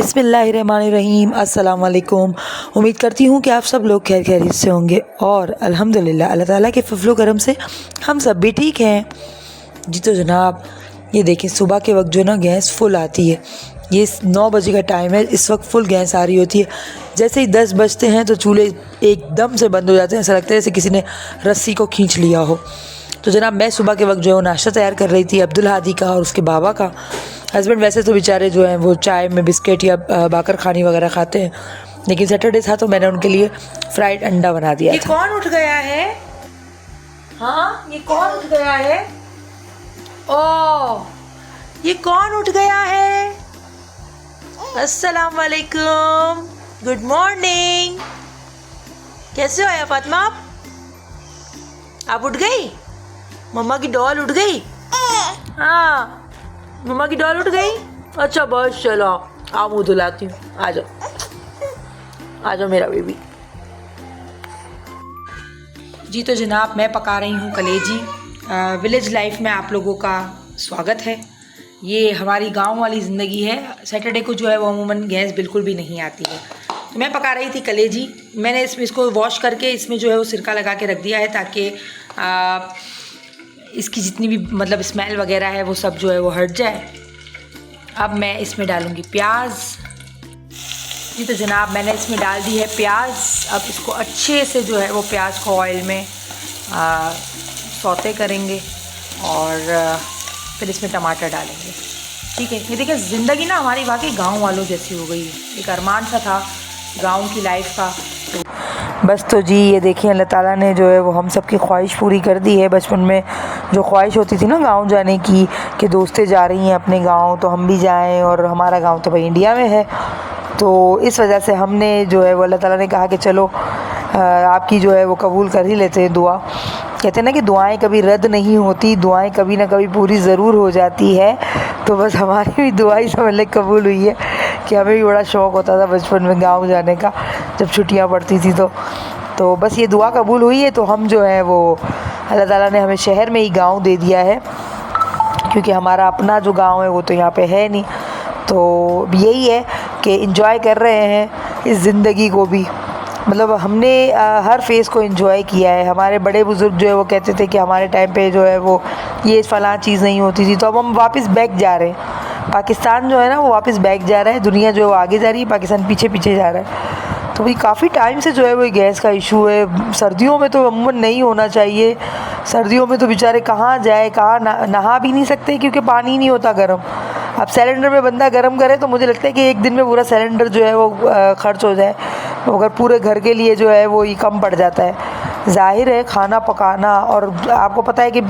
बिस्मिल्लाहिर्रहमानिर्रहीम, अस्सलाम वालेकुम। उम्मीद करती हूँ कि आप सब लोग खैर खैरियत से होंगे और अल्हम्दुलिल्लाह अल्लाह ताला के फजलो करम से हम सब भी ठीक हैं। जी तो जनाब, ये देखें सुबह के वक्त जो ना गैस फुल आती है। ये 9 बजे का टाइम है, इस वक्त फुल गैस आ रही होती है। जैसे ही 10 बजते हैं तो चूल्हे एकदम से बंद हो जाते हैं, ऐसा लगता है जैसे किसी ने रस्सी को खींच लिया हो। तो जनाब मैं सुबह के वक्त जो है वो नाश्ता तैयार कर रही थी अब्दुल हादी का और उसके बाबा का। हस्बैंड वैसे तो बेचारे जो हैं वो चाय में बिस्किट या बाकर खानी वगैरह खाते हैं, लेकिन सैटरडे था तो मैंने उनके लिए फ्राइड अंडा बना दिया था। ये कौन उठ गया है? हाँ, ये कौन उठ गया है? ओह, ये कौन उठ गया है? अस्सलाम वालेकुम, गुड मॉर्निंग। कैसे हो आया फातिमा? आप उठ गई? मम्मा की डॉल उठ गई? हाँ, मम्मा की डॉल उठ गई। अच्छा बस चलो, आओ मुँह धुलाती हूँ। आ जाओ आ जाओ मेरा बेबी। जी तो जनाब मैं पका रही हूँ कलेजी। विलेज लाइफ में आप लोगों का स्वागत है। ये हमारी गांव वाली ज़िंदगी है। सैटरडे को जो है वो अमूमन गैस बिल्कुल भी नहीं आती है। तो मैं पका रही थी कलेजी। मैंने इसको वॉश करके इसमें जो है वो सिरका लगा के रख दिया है ताकि इसकी जितनी भी मतलब स्मेल वगैरह है वो सब जो है वो हट जाए। अब मैं इसमें डालूँगी प्याज। जी तो जनाब मैंने इसमें डाल दी है प्याज। अब इसको अच्छे से जो है वो प्याज को ऑयल में सौते करेंगे और फिर इसमें टमाटर डालेंगे। ठीक है, ये देखिए ज़िंदगी ना हमारी वाकई गांव वालों जैसी हो गई है। एक अरमान सा था गांव की लाइफ का, तो बस तो जी ये देखिए अल्लाह ताला ने जो है वो हम सब की ख्वाहिश पूरी कर दी है। बचपन में जो ख्वाहिश होती थी ना गांव जाने की कि दोस्तें जा रही हैं अपने गांव तो हम भी जाएं, और हमारा गांव तो भाई इंडिया में है। तो इस वजह से हमने जो है वो अल्लाह ताला ने कहा कि चलो आपकी जो है वो कबूल कर ही लेते हैं दुआ। कहते हैं ना कि दुआएं कभी रद्द नहीं होती, दुआएं कभी ना कभी पूरी ज़रूर हो जाती है। तो बस हमारी भी दुआ ही समझ ले कबूल हुई है कि हमें भी बड़ा शौक़ होता था बचपन में गांव जाने का जब छुट्टियां पड़ती थी। तो बस ये दुआ कबूल हुई है। तो हम जो है वो अल्लाह ताला ने हमें शहर में ही गाँव दे दिया है, क्योंकि हमारा अपना जो गाँव है वो तो यहाँ पर है नहीं। तो यही है कि एंजॉय कर रहे हैं इस ज़िंदगी को भी। मतलब हमने हर फेज़ को एंजॉय किया है। हमारे बड़े बुज़ुर्ग जो है वो कहते थे कि हमारे टाइम पे जो है वो ये फ़लाँ चीज़ नहीं होती थी। तो अब हम वापस बैक जा रहे हैं। पाकिस्तान जो है ना वो वापस बैक जा रहा है, दुनिया जो है वो आगे जा रही है, पाकिस्तान पीछे पीछे जा रहा है। तो भाई काफ़ी टाइम से जो है वो गैस का इशू है। सर्दियों में तो अमूमन नहीं होना चाहिए। सर्दियों में तो बेचारे कहाँ जाए, कहाँ नहा भी नहीं सकते क्योंकि पानी नहीं होता गर्म। अब सिलेंडर में बंदा गर्म करे तो मुझे लगता है कि एक दिन में पूरा सिलेंडर जो है वो खर्च हो जाए, मगर पूरे घर के लिए जो है वो ही कम पड़ जाता है। ज़ाहिर है खाना पकाना, और आपको पता है कि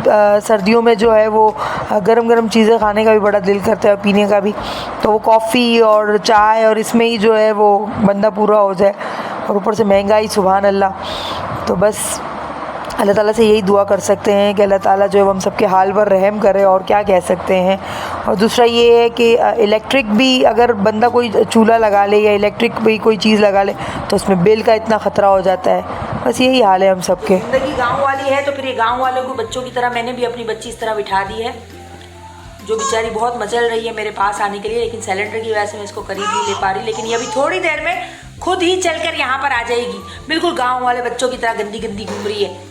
सर्दियों में जो है वो गरम गरम चीज़ें खाने का भी बड़ा दिल करता है, पीने का भी। तो वो कॉफ़ी और चाय और इसमें ही जो है वो बंदा पूरा हो जाए, और ऊपर से महंगाई सुभान अल्लाह। तो बस अल्लाह ताला से यही दुआ कर सकते हैं कि अल्लाह ताला जो है हम सबके हाल पर रहम करे, और क्या कह सकते हैं। और दूसरा ये है कि इलेक्ट्रिक भी अगर बंदा कोई चूल्हा लगा ले या इलेक्ट्रिक भी कोई चीज़ लगा ले तो उसमें बिल का इतना ख़तरा हो जाता है। बस यही हाल है हम सबके। ज़िंदगी गाँव वाली है तो फिर ये गाँव वालों को बच्चों की तरह मैंने भी अपनी बच्ची इस तरह बिठा दी है, जो बेचारी बहुत मचल रही है मेरे पास आने के लिए, लेकिन सिलेंडर की वजह से मैं इसको करीब नहीं ले पा रही। लेकिन ये अभी थोड़ी देर में खुद ही चलकर यहाँ पर आ जाएगी। बिल्कुल गाँव वाले बच्चों की तरह गंदी गंदी घूम रही है।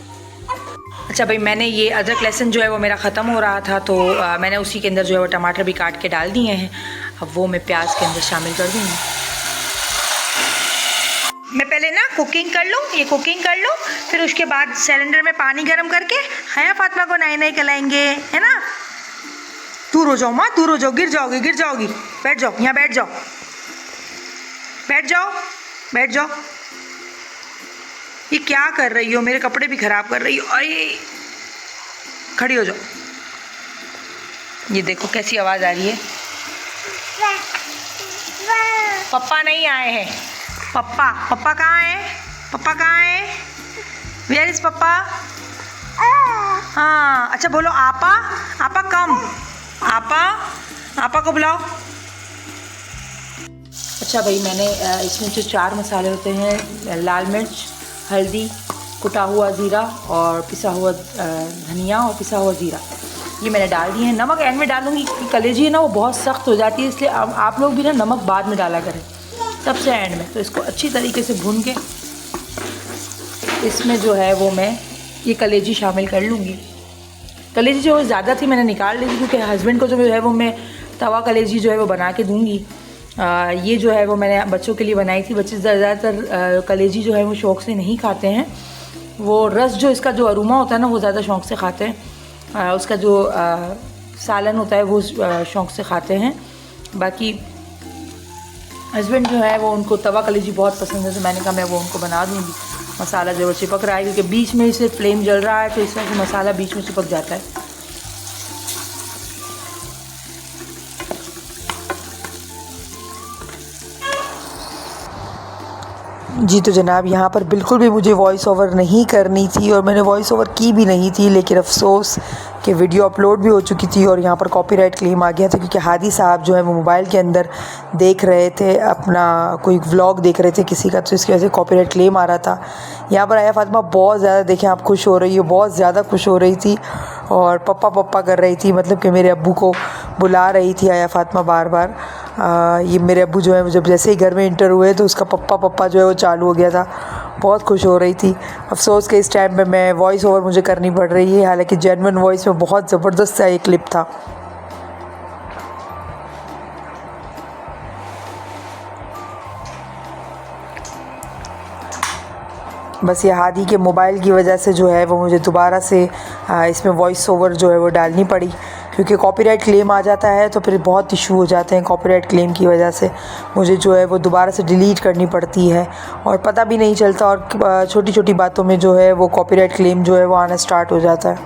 अच्छा भाई, मैंने ये अदरक लहसुन जो है वो मेरा ख़त्म हो रहा था, तो मैंने उसी के अंदर जो है वो टमाटर भी काट के डाल दिए हैं। अब वो मैं प्याज के अंदर शामिल कर दूँगी। मैं पहले ना कुकिंग कर लूँ, ये कुकिंग कर लूँ, फिर उसके बाद सिलेंडर में पानी गर्म करके है फातिमा को नए नए खिलाएंगे, है ना। दूर हो जाओ माँ, दूर हो जाओ, गिर जाओगी गिर जाओगी। बैठ जाओ, यहाँ बैठ जाओ, बैठ जाओ, बैठ जाओ। ये क्या कर रही हो? मेरे कपड़े भी ख़राब कर रही हो। अरे खड़ी हो जाओ। ये देखो कैसी आवाज़ आ रही है। पप्पा नहीं आए हैं। पप्पा पप्पा कहाँ है? पप्पा कहाँ है? वेयर इज पप्पा? हाँ अच्छा बोलो आपा। आपा कम, आपा, आपा को बुलाओ। अच्छा भाई, मैंने इसमें जो 4 मसाले होते हैं, लाल मिर्च, हल्दी, कुटा हुआ ज़ीरा और पिसा हुआ धनिया और पिसा हुआ ज़ीरा, ये मैंने डाल दिए हैं। नमक एंड में डालूँगी क्योंकि कलेजी है ना वो बहुत सख्त हो जाती है, इसलिए आप लोग भी ना नमक बाद में डाला करें, सबसे एंड में। तो इसको अच्छी तरीके से भून के इसमें जो है वो मैं ये कलेजी शामिल कर लूँगी। कलेजी जो ज़्यादा थी मैंने निकाल ली थी क्योंकि हस्बैंड को जो है वो मैं तवा कलेजी जो है वो बना के दूँगी। ये जो है वो मैंने बच्चों के लिए बनाई थी। बच्चे ज़्यादातर कलेजी जो है वो शौक़ से नहीं खाते हैं, वो रस जो इसका जो अरोमा होता है ना वो ज़्यादा शौक़ से खाते हैं, उसका जो सालन होता है वो शौक़ से खाते हैं। बाकी हस्बैंड जो है वो उनको तवा कलेजी बहुत पसंद है, तो मैंने कहा मैं वो उनको बना दूँगी। मसाला जो चिपक रहा है क्योंकि बीच में से फ्लेम जल रहा है, तो इस तरह से मसाला बीच में चिपक जाता है। जी तो जनाब, यहाँ पर बिल्कुल भी मुझे वॉइस ओवर नहीं करनी थी और मैंने वॉइस ओवर की भी नहीं थी, लेकिन अफसोस कि वीडियो अपलोड भी हो चुकी थी और यहाँ पर कॉपीराइट क्लेम आ गया था क्योंकि हादी साहब जो है वो मोबाइल के अंदर देख रहे थे, अपना कोई व्लॉग देख रहे थे किसी का, तो इसकी वजह से कॉपीराइट क्लेम आ रहा था। यहाँ पर आया फातिमा बहुत ज़्यादा, देखें आप, खुश हो रही है, बहुत ज़्यादा खुश हो रही थी और पप्पा पप्पा कर रही थी, मतलब कि मेरे अब्बू को बुला रही थी आया फातिमा बार बार। ये मेरे अब्बू जो है जब जैसे ही घर में इंटर हुए तो उसका पप्पा पप्पा जो है वो चालू हो गया था, बहुत खुश हो रही थी। अफसोस कि इस टाइम में मैं वॉइस ओवर मुझे करनी पड़ रही है, हालांकि जेन्युइन वॉइस में बहुत ज़बरदस्त सा एक क्लिप था। बस ये हादी के मोबाइल की वजह से जो है वो मुझे दोबारा से इसमें वॉइस ओवर जो है वो डालनी पड़ी, क्योंकि कॉपीराइट क्लेम आ जाता है तो फिर बहुत इशू हो जाते हैं। कॉपीराइट क्लेम की वजह से मुझे जो है वो दोबारा से डिलीट करनी पड़ती है और पता भी नहीं चलता, और छोटी छोटी बातों में जो है वो कॉपीराइट क्लेम जो है वो आना स्टार्ट हो जाता है।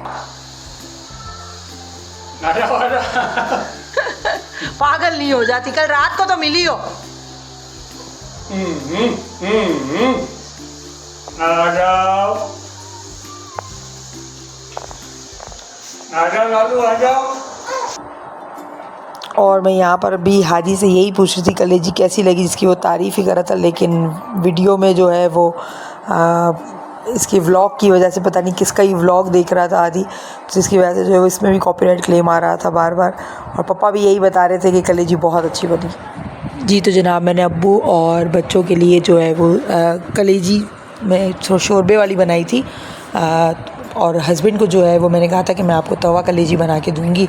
पागल नहीं हो जाती, कल रात को तो मिली हो। आ जाओ लालू आ जाओ। और मैं यहाँ पर भी हादी से यही पूछ रही थी कलेजी कैसी लगी, जिसकी वो तारीफ़ ही कर रहा था, लेकिन वीडियो में जो है वो इसकी व्लॉग की वजह से, पता नहीं किसका ही व्लॉग देख रहा था हादी, जिसकी वजह से जो है वो इसमें भी कॉपीराइट क्लेम आ रहा था बार बार, और पापा भी यही बता रहे थे कि कलेजी बहुत अच्छी बनी। जी तो जनाब, मैंने अब्बू और बच्चों के लिए जो है वो कलेजी मैं शोरबे वाली बनाई थी, और हस्बैंड को जो है वो मैंने कहा था कि मैं आपको तवा कलेजी बना के दूंगी,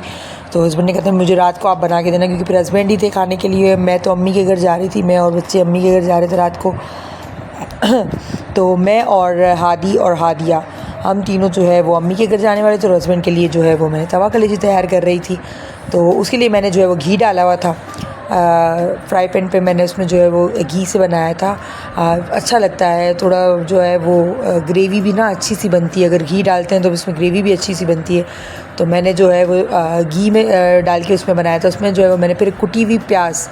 तो हस्बैंड ने कहा था मुझे रात को आप बना के देना, क्योंकि फिर हस्बैंड ही थे खाने के लिए। मैं तो अम्मी के घर जा रही थी, मैं और बच्चे अम्मी के घर जा रहे थे रात को। तो मैं और हादी और हादिया हम तीनों जो है वो अम्मी के घर जाने वाले थे, और हस्बैंड के लिए जो है वो मैं तवा कलेजी तैयार कर रही थी। तो उसके लिए मैंने जो है वो घी डाला हुआ था फ्राई पैन पे, मैंने उसमें जो है वो घी से बनाया था। अच्छा लगता है, थोड़ा जो है वो ग्रेवी भी ना अच्छी सी बनती है, अगर घी डालते हैं तो उसमें ग्रेवी भी अच्छी सी बनती है। तो मैंने जो है वो घी में डाल के उसमें बनाया था। उसमें जो है वो मैंने फिर कुटी हुई प्याज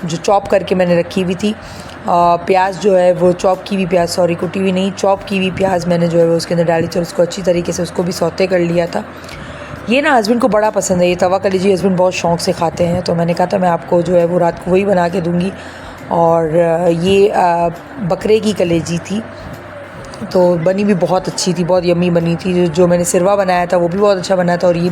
जो चॉप करके मैंने रखी हुई थी, प्याज जो है वो चॉप की हुई प्याज, सॉरी कुटी हुई नहीं, चॉप की हुई प्याज मैंने जो है वो उसके अंदर डाली थी और उसको अच्छी तरीके से उसको भी सौते कर लिया था। ये ना हस्बैंड को बड़ा पसंद है, ये तवा कलेजी हस्बैंड बहुत शौक़ से खाते हैं, तो मैंने कहा था मैं आपको जो है वो रात को वही बना के दूँगी। और ये बकरे की कलेजी थी, तो बनी भी बहुत अच्छी थी, बहुत यम्मी बनी थी। जो मैंने सिरवा बनाया था वो भी बहुत अच्छा बना था, और ये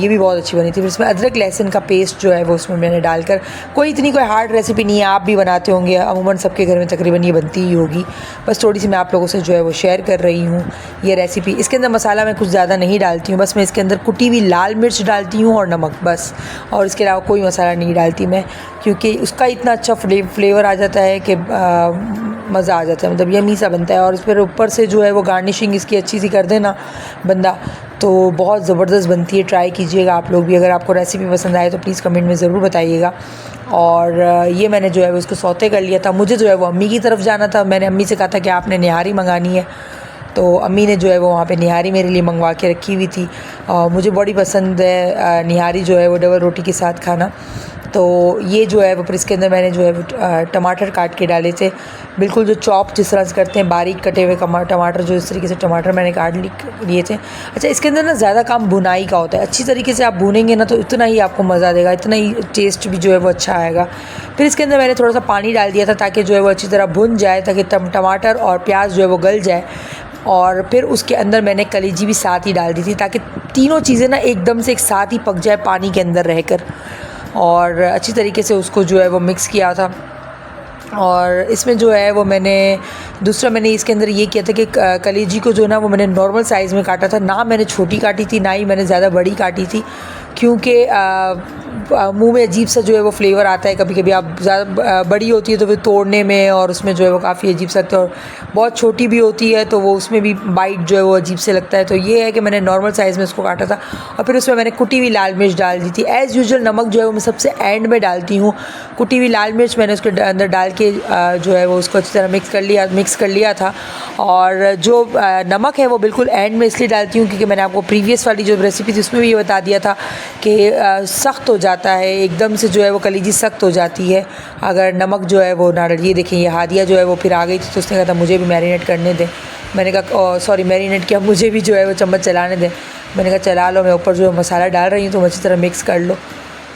भी बहुत अच्छी बनी थी। फिर इसमें अदरक लहसुन का पेस्ट जो है वो उसमें मैंने डालकर, कोई हार्ड रेसिपी नहीं है, आप भी बनाते होंगे, अमूमन सबके घर में तकरीबन ये बनती ही होगी, बस थोड़ी सी मैं आप लोगों से जो है वो शेयर कर रही हूँ ये रेसिपी। इसके अंदर मसाला मैं कुछ ज़्यादा नहीं डालती हूँ, बस मैं इसके अंदर कुटी हुई लाल मिर्च डालती हूँ और नमक, बस, और इसके अलावा कोई मसाला नहीं डालती मैं, क्योंकि उसका इतना अच्छा फ्लेवर आ जाता है कि मज़ा आ जाता है, मतलब यम्मी सा बनता है। और फिर ऊपर से जो है वो गार्निशिंग इसकी अच्छी सी कर देना बंदा, तो बहुत ज़बरदस्त बनती है। ट्राई कीजिएगा आप लोग भी, अगर आपको रेसिपी पसंद आए तो प्लीज़ कमेंट में ज़रूर बताइएगा। और ये मैंने जो है वो उसको सौते कर लिया था। मुझे जो है वो अम्मी की तरफ जाना था, मैंने अम्मी से कहा था कि आपने निहारी मंगानी है, तो अम्मी ने जो है वो वहाँ पे निहारी मेरे लिए मंगवा के रखी हुई थी। मुझे बड़ी पसंद है निहारी जो है वो डबल रोटी के साथ खाना। तो ये जो है वो फिर इसके अंदर मैंने जो है वो टमाटर काट के डाले थे, बिल्कुल जो चॉप जिस तरह से करते हैं, बारीक कटे हुए टमाटर, जो इस तरीके से टमाटर मैंने काट लिए थे। अच्छा, इसके अंदर ना ज़्यादा काम भुनाई का होता है, अच्छी तरीके से आप भूनेंगे ना तो इतना ही आपको मज़ा देगा, इतना ही टेस्ट भी जो है वो अच्छा आएगा। फिर इसके अंदर मैंने थोड़ा सा पानी डाल दिया था ताकि जो है वो अच्छी तरह भुन जाए, ताकि टमाटर और प्याज जो है वो गल जाए। और फिर उसके अंदर मैंने कलेजी भी साथ ही डाल दी थी, ताकि तीनों चीज़ें ना एकदम से एक साथ ही पक जाए पानी के अंदर रहकर। और अच्छी तरीके से उसको जो है वो मिक्स किया था। और इसमें जो है वो दूसरा मैंने इसके अंदर ये किया था कि कलेजी को जो ना वो मैंने नॉर्मल साइज़ में काटा था, ना मैंने छोटी काटी थी, ना ही मैंने ज़्यादा बड़ी काटी थी, क्योंकि मुंह में अजीब सा जो है वो फ्लेवर आता है। कभी कभी आप ज़्यादा बड़ी होती है तो फिर तोड़ने में और उसमें जो है वो काफ़ी अजीब सा लगता है, और बहुत छोटी भी होती है तो वो उसमें भी बाइट जो है वो अजीब से लगता है। तो ये है कि मैंने नॉर्मल साइज़ में उसको काटा था। और फिर उसमें मैंने कुटी हुई लाल मिर्च डाल दी थी। एज़ यूजुअल नमक जो है वो मैं सबसे एंड में डालती हूँ। कुटी हुई लाल मिर्च मैंने उसके अंदर डाल के जो है वो उसको अच्छी तरह मिक्स कर लिया था। और जो नमक है वो बिल्कुल एंड में इसलिए डालती हूँ क्योंकि मैंने आपको प्रीवियस वाली जो रेसिपी थी उसमें भी ये बता दिया था कि सख्त हो जाता है, एकदम से जो है वो कलीजी सख्त हो जाती है अगर नमक जो है वो ना डालिए। ये देखें, ये हादिया जो है वो फिर आ गई थी तो उसने कहा था मुझे भी मैरिनेट करने दें। मैंने कहा सॉरी मैरिनेट किया, मुझे भी जो है वो चम्मच चलाने दें। मैंने कहा चला लो, मैं ऊपर जो है मसाला डाल रही हूँ तो अच्छी तरह मिक्स कर लो।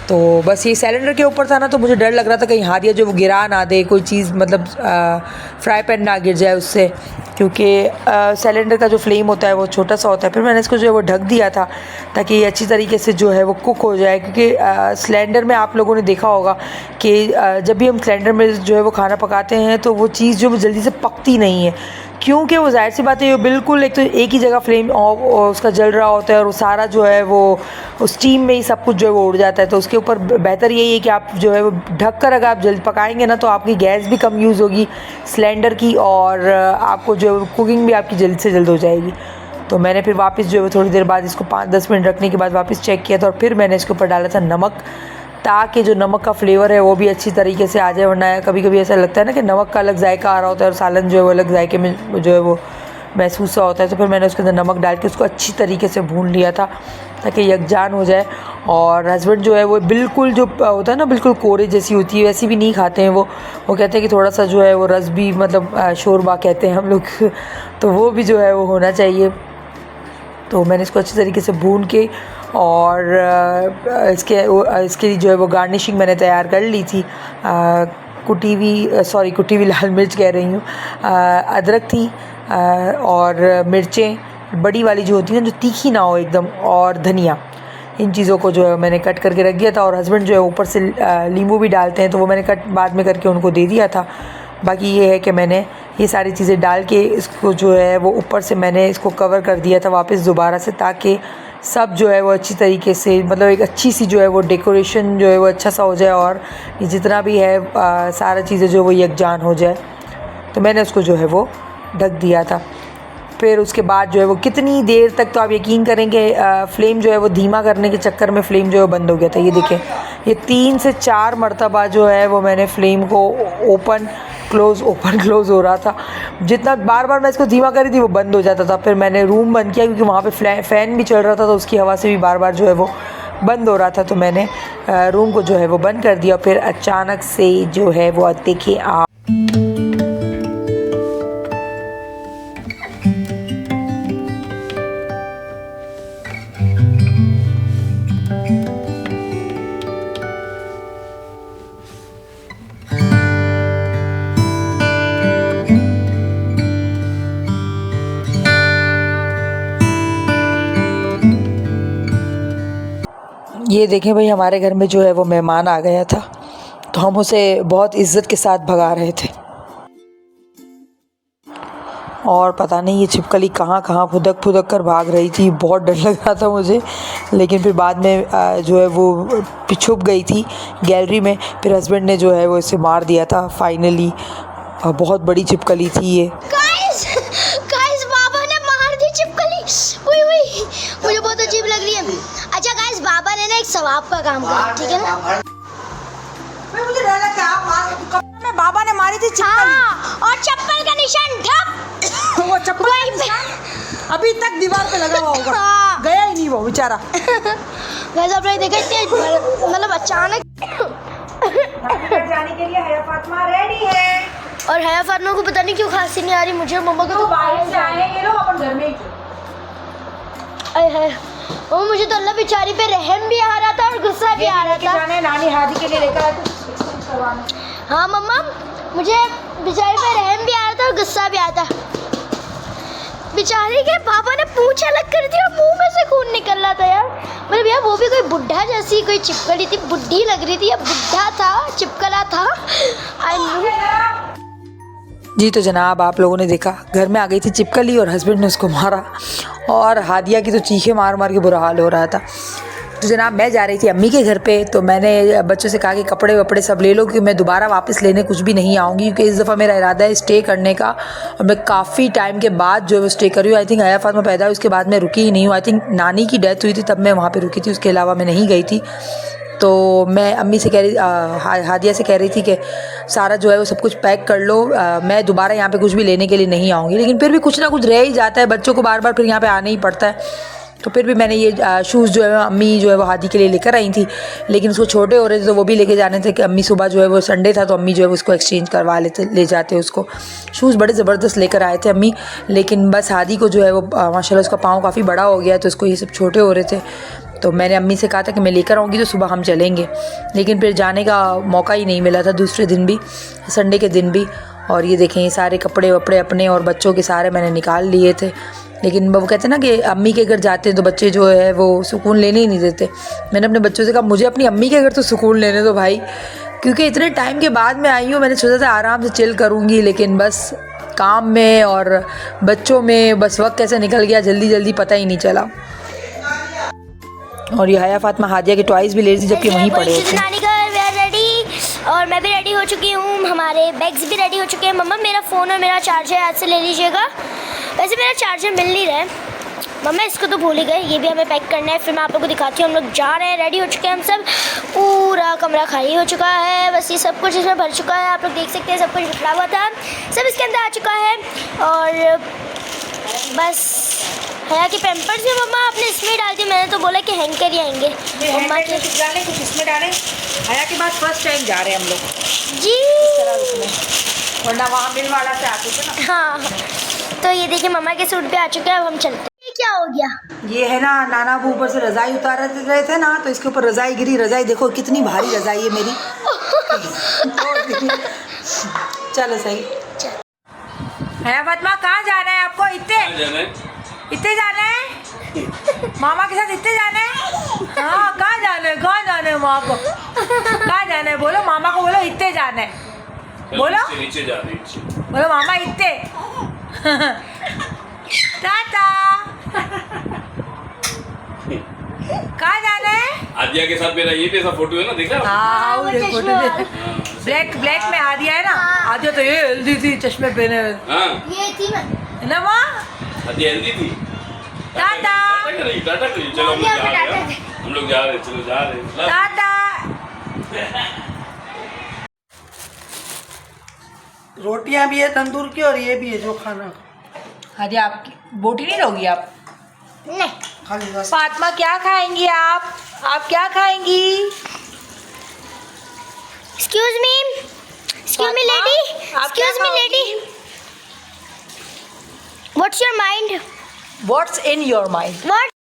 तो बस ये सिलेंडर के ऊपर था ना, तो मुझे डर लग रहा था कहीं हादिया जो वो गिरा ना दे, कोई चीज़ मतलब फ्राई पैन ना गिर जाए उससे, क्योंकि सिलेंडर का जो फ्लेम होता है वो छोटा सा होता है। फिर मैंने इसको जो है वो ढक दिया था ताकि ये अच्छी तरीके से जो है वो कुक हो जाए, क्योंकि सिलेंडर में आप लोगों ने देखा होगा कि जब भी हम सिलेंडर में जो है वो खाना पकाते हैं तो वो चीज़ जो जल्दी से पकती नहीं है, क्योंकि वो जाहिर सी बात है ये बिल्कुल एक ही जगह फ्लेम उसका जल रहा होता है और वो सारा जो है वो उस स्टीम में ही सब कुछ जो है वो उड़ जाता है। तो उसके ऊपर बेहतर यही है कि आप जो है वो ढक कर अगर आप जल्द पकाएंगे ना तो आपकी गैस भी कम यूज़ होगी सिलेंडर की, और आपको जो कुकिंग भी आपकी जल्द से जल्द हो जाएगी। तो मैंने फिर वापस जो है थोड़ी देर बाद इसको 5-10 मिनट रखने के बाद वापस चेक किया था, और फिर मैंने इसके ऊपर डाला था नमक, ताकि जो नमक का फ्लेवर है वो भी अच्छी तरीके से आ जाए। वरना कभी कभी ऐसा लगता है ना कि नमक का अलग जायका आ रहा होता है और सालन जो है वो अलग जायके में जो है वो महसूस सा होता है। तो फिर मैंने उसके अंदर नमक डाल के उसको अच्छी तरीके से भून लिया था ताकि यकजान हो जाए। और हस्बैंड जो है वो बिल्कुल जो होता है ना बिल्कुल कोरे जैसी होती है वैसी भी नहीं खाते हैं। वो कहते हैं कि थोड़ा सा जो है वो रस भी मतलब शोरबा कहते हैं हम लोग तो वो भी जो है वो होना चाहिए। तो मैंने इसको अच्छी तरीके से भून के और इसके जो है वो गार्निशिंग मैंने तैयार कर ली थी। कुटी हुई लाल मिर्च कह रही हूँ, अदरक थी और मिर्चें बड़ी वाली जो होती हैं जो तीखी ना हो एकदम, और धनिया, इन चीज़ों को जो है मैंने कट करके रख दिया था। और हस्बैंड जो है ऊपर से नींबू भी डालते हैं तो वो मैंने कट बाद में करके उनको दे दिया था। बाकी ये है कि मैंने ये सारी चीज़ें डाल के इसको जो है वो ऊपर से मैंने इसको कवर कर दिया था वापस दोबारा से, ताकि सब जो है वो अच्छी तरीके से मतलब एक अच्छी सी जो है वो डेकोरेशन जो है वो अच्छा सा हो जाए, और ये जितना भी है सारा चीज़ें जो वो यकजान हो जाए। तो मैंने उसको जो है वो ढक दिया था। फिर उसके बाद जो है वो कितनी देर तक, तो आप यकीन करेंगे फ्लेम जो है वो धीमा करने के चक्कर में फ्लेम जो है बंद हो गया था। ये देखें, ये 3 से 4 मरतबा जो है वो मैंने फ्लेम को ओपन क्लोज़ हो रहा था। जितना बार बार मैं इसको धीमा करी थी वो बंद हो जाता था। फिर मैंने रूम बंद किया क्योंकि वहाँ पे फ़ैन भी चल रहा था तो उसकी हवा से भी बार बार जो है वो बंद हो रहा था। तो मैंने रूम को जो है वो बंद कर दिया। फिर अचानक से जो है वो देखिए आप ये देखें भाई, हमारे घर में जो है वो मेहमान आ गया था तो हम उसे बहुत इज़्ज़त के साथ भगा रहे थे, और पता नहीं ये छिपकली कहाँ फुदक कर भाग रही थी। बहुत डर लग रहा था मुझे, लेकिन फिर बाद में जो है वो छुप गई थी गैलरी में। फिर हस्बैंड ने जो है वो इसे मार दिया था फाइनली। बहुत बड़ी छिपकली थी ये। गाइस बाबा ने मार दी छिपकली। उई मुझे बहुत अजीब लग रही है। अच्छा गाइस, बाबा ने ना एक सवाब का काम किया, ठीक है ना। मुझे डर लगा क्या में बाबा ने मारी थी छिपकली। हाँ, और चप्पल का निशान ढप वो चप्पल का निशान अभी तक दीवार पे लगा हुआ होगा। हाँ। गया ही नहीं वो बेचारा। गाइस आपने देखा मतलब अचानक जाने के लिए हया फातिमा रेडी है, और हया फातिमा को पता नहीं क्यों खांसी नहीं आ रही। मुझे मम्मा को तो बाहर से आए ये लोग अपन घर में ही। आए हाय, और मुझे तो अल्लाह बेचारी पे रहम भी आ रहा था और गुस्सा भी आ रहा था। जाने नानी हादी के लिए लेकर आए थे। हाँ मम्मा, मुझे बेचारी पे रहम भी आ रहा था और गुस्सा भी आया था। बेचारे के पापा ने पूंछ अलग कर दी और मुंह में से खून निकल रहा था यार। मतलब यार वो भी कोई बुढ़ा जैसी कोई चिपकली थी, बुढ़ी लग रही थी या बुढ़ा था, चिपकला था। I know. जी तो जनाब, आप लोगों ने देखा घर में आ गई थी चिपकली और हस्बैंड ने उसको मारा, और हादिया की तो चीखे मार मार के बुरा हाल हो रहा था। तो जनाब मैं जा रही थी अम्मी के घर पे, तो मैंने बच्चों से कहा कि कपड़े वपड़े सब ले लो, क्योंकि मैं दोबारा वापस लेने कुछ भी नहीं आऊँगी, क्योंकि इस दफ़ा मेरा इरादा है स्टे करने का, और मैं काफ़ी टाइम के बाद जो है वो स्टे कर रही हूँ। आई थिंक हया फातिमा पैदा हुई उसके बाद मैं रुकी ही नहीं हूँ। आई थिंक नानी की डेथ हुई थी तब मैं वहाँ पर रुकी थी, उसके अलावा मैं नहीं गई थी। तो मैं अम्मी से कह रही, हादिया से कह रही थी कि सारा जो है वो सब कुछ पैक कर लो, मैं दोबारा यहाँ पे कुछ भी लेने के लिए नहीं आऊँगी। लेकिन फिर भी कुछ ना कुछ रह ही जाता है, बच्चों को बार बार फिर यहाँ पे आना ही पड़ता है। तो फिर भी मैंने ये शूज़ जो है अम्मी जो है वो हादी के लिए लेकर आई थी, लेकिन उसको छोटे हो रहे थे तो वो भी लेके जाने थे कि अम्मी सुबह जो है वो संडे था तो अम्मी जो है उसको एक्सचेंज करवा ले जाते उसको। शूज़ बड़े ज़बरदस्त लेकर आए थे अम्मी, लेकिन बस हादी को जो है वो माशाल्लाह उसका पाँव काफ़ी बड़ा हो गया, तो उसको ये सब छोटे हो रहे थे। तो मैंने अम्मी से कहा था कि मैं लेकर आऊँगी तो सुबह हम चलेंगे, लेकिन फिर जाने का मौका ही नहीं मिला था दूसरे दिन भी, संडे के दिन भी। और ये देखें ये सारे कपड़े वपड़े अपने और बच्चों के सारे मैंने निकाल लिए थे, लेकिन वो कहते हैं ना कि अम्मी के घर जाते हैं तो बच्चे जो है वो सुकून लेने ही नहीं देते। मैंने अपने बच्चों से कहा मुझे अपनी अम्मी के घर तो सुकून लेने दो भाई, क्योंकि इतने टाइम के बाद मैं आई हूँ, मैंने सोचा था आराम से चिल करूँगी, लेकिन बस काम में और बच्चों में बस वक्त कैसे निकल गया जल्दी जल्दी पता ही नहीं चला। और ये हया फातिमा हादिया के टॉयज़ भी ले रही थी जबकि वहीं पड़े थे। नानी घर वे आर रेडी, और मैं भी रेडी हो चुकी हूँ, हमारे बैग्स भी रेडी हो चुके हैं। मम्मा मेरा फ़ोन और मेरा चार्जर आज से ले लीजिएगा। वैसे मेरा चार्जर मिल नहीं रहा है मम्मा, इसको तो भूल ही गए, ये भी हमें पैक करना है। फिर मैं आप लोगों को दिखाती हूँ, हम लोग जा रहे हैं, रेडी हो चुके हैं हम सब, पूरा कमरा खाली हो चुका है, बस ये सब कुछ इसमें भर चुका है, आप लोग देख सकते हैं सब कुछ बिखरा हुआ था, सब इसके अंदर आ चुका है। और बस हया की पैम्पर्स भी मम्मा आपने इसमें डाल दी, मैंने तो बोला कि हैंकर ही आएंगे मम्मा के, कुछ डालें कुछ इसमें डालें। हया के बाद फर्स्ट टाइम जा रहे हैं हम लोग जी, वरना वहाँ मिल वाला से आते थे ना। हाँ, तो ये देखिए मम्मा के सूट पे आ चुके हैं, अब हम चलते हैं। ये क्या हो गया? ये है ना नाना अबू ऊपर से रज़ाई उतार रहे थे ना, तो इसके ऊपर रज़ाई गिरी। रज़ाई देखो कितनी भारी रज़ाई है मेरी। चलो सही। हया फातिमा कहाँ जाना है आपको? इतने जाना है मामा के साथ, इतने जाना है? हाँ कहाँ जाना है, कहाँ जाना है मामा को, कहाँ जाना है बोलो, मामा को बोलो इतने जाना है, बोलो नीचे जा रही है। बोलो मामा इतने। टाटा। कहाँ जाना है? आदिया के साथ मेरा ये भी ऐसा फोटो है ना, देखा? हाँ वो देखो ब्लैक में आदिया है ना, आदिया तो ये हेल्दी थी चश्मे पहने हुए। हाँ ये थी ना माँ, आदिया हेल्दी थी। टाटा टाटा करिए, चलो हम लोग जा रहे हैं, चलो जा रहे हैं। टाटा। रोटियां भी है तंदूर की और ये भी है जो खाना। आदिया आपकी बोटी नहीं लोगी आप? नहीं। खाली बस। फातिमा क्या खाएंगी आप क्या खाएंगी? Excuse me lady, excuse me lady, what's your mind? What's in your mind? What?